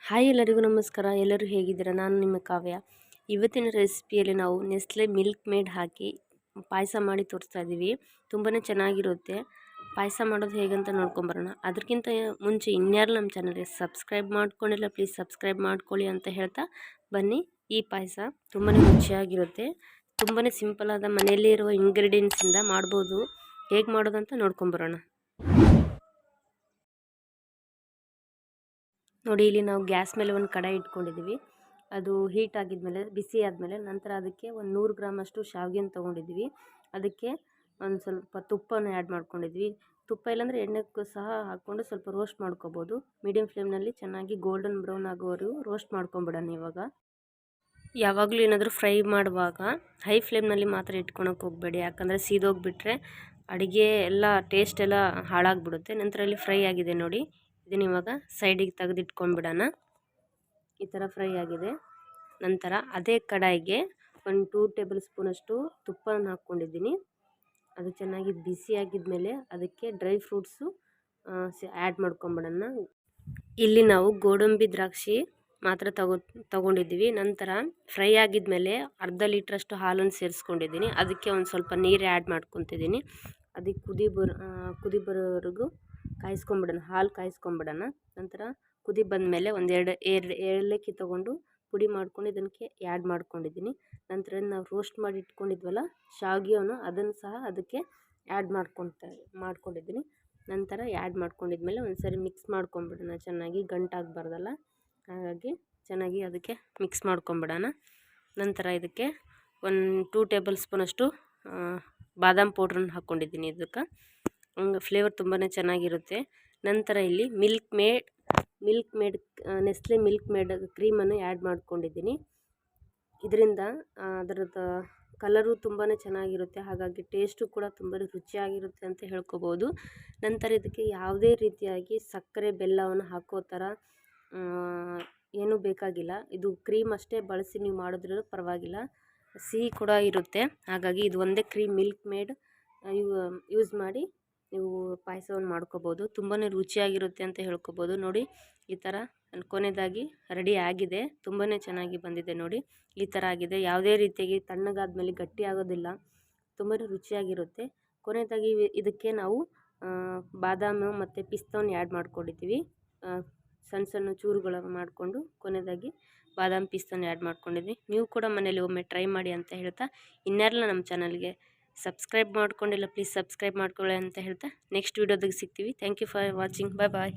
Hi ಎಲ್ಲರಿಗೂ ನಮಸ್ಕಾರ. ಎಲ್ಲರೂ ಹೇಗಿದ್ದೀರಾ? ನಾನು ನಿಮ್ಮ ಕಾವ್ಯ. ಇವತ್ತಿನ ರೆಸಿಪಿಯಲ್ಲಿ ನಾವು ನೆಸ್ಲೆ ಮಿಲ್ಕ್ ಮೇಡ್ ಹಾಕಿ ಪಾಯಸ ಮಾಡಿ ತೋರಿಸ್ತಾ ಇದ್ದೀವಿ. ತುಂಬಾ ಚೆನ್ನಾಗಿರುತ್ತೆ. ಪಾಯಸ ಮಾಡೋದು ಹೇಗಂತ ನೋಡ್ಕೊಂಬರೋಣ. ಅದಕ್ಕಿಂತ ಮುಂಚೆ ಇನ್ಯಾರು ನಮ್ಮ ಚಾನಲ್ಗೆ ಸಬ್ಸ್ಕ್ರೈಬ್ ಮಾಡ್ಕೊಂಡಿಲ್ಲ, ಪ್ಲೀಸ್ ಸಬ್ಸ್ಕ್ರೈಬ್ ಮಾಡ್ಕೊಳ್ಳಿ ಅಂತ ಹೇಳ್ತಾ ಬನ್ನಿ. ಈ ಪಾಯಸ ತುಂಬಾ ರುಚಿಯಾಗಿರುತ್ತೆ. ತುಂಬಾ ಸಿಂಪಲಾದ ಮನೆಯಲ್ಲೇ ಇರುವ ಇಂಗ್ರೀಡಿಯೆಂಟ್ಸಿಂದ ಮಾಡ್ಬೋದು. ಹೇಗೆ ಮಾಡೋದಂತ ನೋಡ್ಕೊಂಬರೋಣ. ನೋಡಿ, ಇಲ್ಲಿ ನಾವು ಗ್ಯಾಸ್ ಮೇಲೆ ಒಂದು ಕಡಾಯಿ ಇಟ್ಕೊಂಡಿದ್ದೀವಿ. ಅದು ಹೀಟ್ ಆಗಿದ್ಮೇಲೆ, ಬಿಸಿ ಆದಮೇಲೆ ನಂತರ ಅದಕ್ಕೆ ಒಂದು 100 ಗ್ರಾಮಷ್ಟು ಶಾವಿಗೆನ ತೊಗೊಂಡಿದ್ವಿ. ಅದಕ್ಕೆ ಒಂದು ಸ್ವಲ್ಪ ತುಪ್ಪನ ಆ್ಯಡ್ ಮಾಡ್ಕೊಂಡಿದ್ವಿ. ತುಪ್ಪ ಇಲ್ಲಾಂದರೆ ಎಣ್ಣೆಗೂ ಸಹ ಹಾಕ್ಕೊಂಡು ಸ್ವಲ್ಪ ರೋಸ್ಟ್ ಮಾಡ್ಕೋಬೋದು. ಮೀಡಿಯಮ್ ಫ್ಲೇಮ್ನಲ್ಲಿ ಚೆನ್ನಾಗಿ ಗೋಲ್ಡನ್ ಬ್ರೌನ್ ಆಗೋವರೆಗೂ ರೋಸ್ಟ್ ಮಾಡ್ಕೊಂಬಿಡೋಣ. ಇವಾಗ ಯಾವಾಗಲೂ ಏನಾದರೂ ಫ್ರೈ ಮಾಡುವಾಗ ಹೈ ಫ್ಲೇಮ್ನಲ್ಲಿ ಮಾತ್ರ ಇಟ್ಕೊಳಕ್ಕೆ ಹೋಗಬೇಡಿ, ಯಾಕಂದರೆ ಸೀದೋಗಿಬಿಟ್ರೆ ಅಡುಗೆ ಎಲ್ಲ ಟೇಸ್ಟ್ ಎಲ್ಲ ಹಾಳಾಗಿಬಿಡುತ್ತೆ. ನಂತರ ಇಲ್ಲಿ ಫ್ರೈ ಆಗಿದೆ ನೋಡಿ, ಇದನ್ನ ಇವಾಗ ಸೈಡಿಗೆ ತೆಗೆದಿಟ್ಕೊಂಡ್ಬಿಡೋಣ. ಈ ಥರ ಫ್ರೈ ಆಗಿದೆ. ನಂತರ ಅದೇ ಕಡಾಯಿಗೆ ಒಂದು 2 ಟೇಬಲ್ ಸ್ಪೂನಷ್ಟು ತುಪ್ಪನ ಹಾಕ್ಕೊಂಡಿದ್ದೀನಿ. ಅದು ಚೆನ್ನಾಗಿ ಬಿಸಿಯಾಗಿದ್ಮೇಲೆ ಅದಕ್ಕೆ ಡ್ರೈ ಫ್ರೂಟ್ಸು ಆ್ಯಡ್ ಮಾಡ್ಕೊಂಬಿಡೋಣ. ಇಲ್ಲಿ ನಾವು ಗೋಡಂಬಿ ದ್ರಾಕ್ಷಿ ಮಾತ್ರ ತಗೊಂಡಿದ್ದೀವಿ. ನಂತರ ಫ್ರೈ ಆಗಿದ್ಮೇಲೆ ಅರ್ಧ ಲೀಟ್ರಷ್ಟು ಹಾಲನ್ನು ಸೇರಿಸ್ಕೊಂಡಿದ್ದೀನಿ. ಅದಕ್ಕೆ ಒಂದು ಸ್ವಲ್ಪ ನೀರು ಆ್ಯಡ್ ಮಾಡ್ಕೊತಿದ್ದೀನಿ. ಅದಕ್ಕೆ ಕುದಿ ಬರೋವರೆಗೂ ಕಾಯಿಸ್ಕೊಂಬಿಡೋಣ, ಹಾಲು ಕಾಯಿಸ್ಕೊಂಬಿಡೋಣ. ನಂತರ ಕುದಿ ಬಂದಮೇಲೆ ಎರಡು ಏಲಕ್ಕಿ ತೊಗೊಂಡು ಪುಡಿ ಮಾಡ್ಕೊಂಡು ಇದಕ್ಕೆ ಆ್ಯಡ್ ಮಾಡ್ಕೊಂಡಿದ್ದೀನಿ. ನಂತರ ನಾವು ರೋಸ್ಟ್ ಮಾಡಿ ಇಟ್ಕೊಂಡಿದ್ವಲ್ಲ ಶಾವಿಗೆಯನ್ನು, ಅದನ್ನು ಸಹ ಅದಕ್ಕೆ ಆ್ಯಡ್ ಮಾಡ್ಕೊಂಡಿದ್ದೀನಿ. ನಂತರ ಆ್ಯಡ್ ಮಾಡ್ಕೊಂಡಿದ್ಮೇಲೆ ಒಂದು ಸರಿ ಮಿಕ್ಸ್ ಮಾಡ್ಕೊಂಬಿಡೋಣ. ಚೆನ್ನಾಗಿ ಗಂಟಾಗಬಾರ್ದಲ್ಲ, ಹಾಗಾಗಿ ಚೆನ್ನಾಗಿ ಅದಕ್ಕೆ ಮಿಕ್ಸ್ ಮಾಡ್ಕೊಂಬಿಡೋಣ. ನಂತರ ಇದಕ್ಕೆ ಒಂದು 2 ಟೇಬಲ್ ಸ್ಪೂನಷ್ಟು ಬಾದಾಮ್ ಪೌಡ್ರನ್ನ ಹಾಕ್ಕೊಂಡಿದ್ದೀನಿ. ಇದಕ್ಕೆ ಫ್ಲೇವರ್ ತುಂಬಾ ಚೆನ್ನಾಗಿರುತ್ತೆ. ನಂತರ ಇಲ್ಲಿ Milkmaid Nestle Milkmaid ಕ್ರೀಮನ್ನು ಆ್ಯಡ್ ಮಾಡ್ಕೊಂಡಿದ್ದೀನಿ. ಇದರಿಂದ ಅದರದ್ದು ಕಲರು ತುಂಬಾ ಚೆನ್ನಾಗಿರುತ್ತೆ, ಹಾಗಾಗಿ ಟೇಸ್ಟು ಕೂಡ ತುಂಬ ರುಚಿಯಾಗಿರುತ್ತೆ ಅಂತ ಹೇಳ್ಕೊಬೋದು. ನಂತರ ಇದಕ್ಕೆ ಯಾವುದೇ ರೀತಿಯಾಗಿ ಸಕ್ಕರೆ ಬೆಲ್ಲವನ್ನು ಹಾಕೋ ಥರ ಏನೂ ಬೇಕಾಗಿಲ್ಲ. ಇದು ಕ್ರೀಮ್ ಅಷ್ಟೇ ಬಳಸಿ ನೀವು ಮಾಡಿದ್ರೂ ಪರವಾಗಿಲ್ಲ, ಸಿಹಿ ಕೂಡ ಇರುತ್ತೆ. ಹಾಗಾಗಿ ಇದು ಒಂದೇ ಕ್ರೀಮ್ ಮಿಲ್ಕ್ ಮೇಡ್ ಯೂಸ್ ಮಾಡಿ ನೀವು ಪಾಯಸವನ್ನು ಮಾಡ್ಕೋಬೋದು. ತುಂಬಾ ರುಚಿಯಾಗಿರುತ್ತೆ ಅಂತ ಹೇಳ್ಕೊಬೋದು. ನೋಡಿ, ಈ ಥರ ಕೊನೆಯದಾಗಿ ರೆಡಿ ಆಗಿದೆ. ತುಂಬಾ ಚೆನ್ನಾಗಿ ಬಂದಿದೆ ನೋಡಿ, ಈ ಥರ ಆಗಿದೆ. ಯಾವುದೇ ರೀತಿಯಾಗಿ ತಣ್ಣಗಾದ್ಮೇಲೆ ಗಟ್ಟಿ ಆಗೋದಿಲ್ಲ, ತುಂಬಾ ರುಚಿಯಾಗಿರುತ್ತೆ. ಕೊನೆಯದಾಗಿ ಇದಕ್ಕೆ ನಾವು ಬಾದಾಮು ಮತ್ತು ಪಿಸ್ತಾವನ್ನು ಆ್ಯಡ್ ಮಾಡ್ಕೊಂಡಿದ್ದೀವಿ. ಸಣ್ಣ ಸಣ್ಣ ಚೂರುಗಳ ಮಾಡಿಕೊಂಡು ಕೊನೆಯದಾಗಿ ಬಾದಾಮ್ ಪಿಸ್ತಾನ ಆ್ಯಡ್ ಮಾಡ್ಕೊಂಡಿದ್ವಿ. ನೀವು ಕೂಡ ಮನೇಲಿ ಒಮ್ಮೆ ಟ್ರೈ ಮಾಡಿ ಅಂತ ಹೇಳ್ತಾ, ಇನ್ಯಾರಲ್ಲ ನಮ್ಮ ಚಾನಲ್ಗೆ ಸಬ್ಸ್ಕ್ರೈಬ್ ಮಾಡ್ಕೊಂಡಿಲ್ಲ, ಪ್ಲೀಸ್ ಸಬ್ಸ್ಕ್ರೈಬ್ ಮಾಡ್ಕೊಳ್ಳಿ ಅಂತ ಹೇಳ್ತಾ ನೆಕ್ಸ್ಟ್ ವೀಡಿಯೋದಾಗ ಸಿಗ್ತೀವಿ. Thank you for watching. Bye.